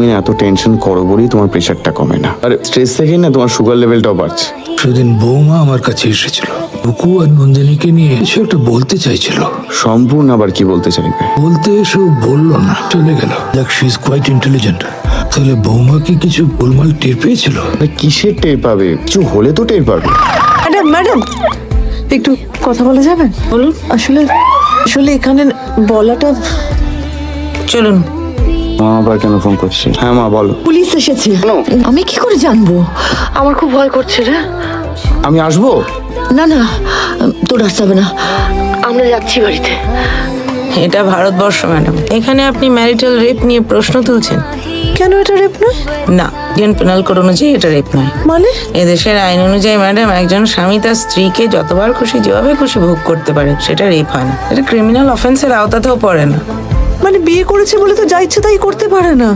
তুমি না এত টেনশন করো বলেই তোমার প্রেশারটা কমে না, আর স্ট্রেস থেকেই না তোমার সুগার লেভেলটাও বাড়ছে। সেদিন বৌমা আমার কাছে এসেছিল, বুকু আর নন্দিনীকে নিয়ে কিছু একটা বলতে চাইছিল। সম্পূর্ণ আবার কি বলতে চাইবে? বলতে এসে বললো না, চলে গেল। দেখ, শি ইজ কোয়াইট ইন্টেলিজেন্ট। তাহলে বৌমা কি কিছু গোলমাল টের পেয়েছিল? কিসের টের পাবে? কিছু হলে তো টের পাবে। ম্যাডাম ম্যাডাম একটু কথা বলা যাবে? বলুন। আসলে আসলে এখানে বলাটা। চলুন। মা আবার কেন ফোন করছে? হ্যাঁ মা বলো। পুলিশ এসেছে। আমি কি করে জানবো? আমার খুব ভয় করছে রে। আমি আসবো? না না, তোর আসতে হবে না, আমরা যাচ্ছি বাড়িতে। এটা ভারতবর্ষ ম্যাডাম, এখানে আপনি ম্যারিটাল রেপ নিয়ে প্রশ্ন তুলছেন। কেন এটা রেপ নয়? না, ইন্ডিয়ান পেনাল কোড অনুযায়ী এটা রেপ নয়। মানে? এদেশের আইন অনুযায়ী ম্যাডাম, একজন স্বামী তার স্ত্রীকে যতবার খুশি যেভাবে খুশি ভোগ করতে পারে, সেটা রেপ হয় না। এটা ক্রিমিনাল অফেন্সের আওতাতেও পড়ে না। মানে বিয়ে করেছে বলে তো যা ইচ্ছে তাই করতে পারে না?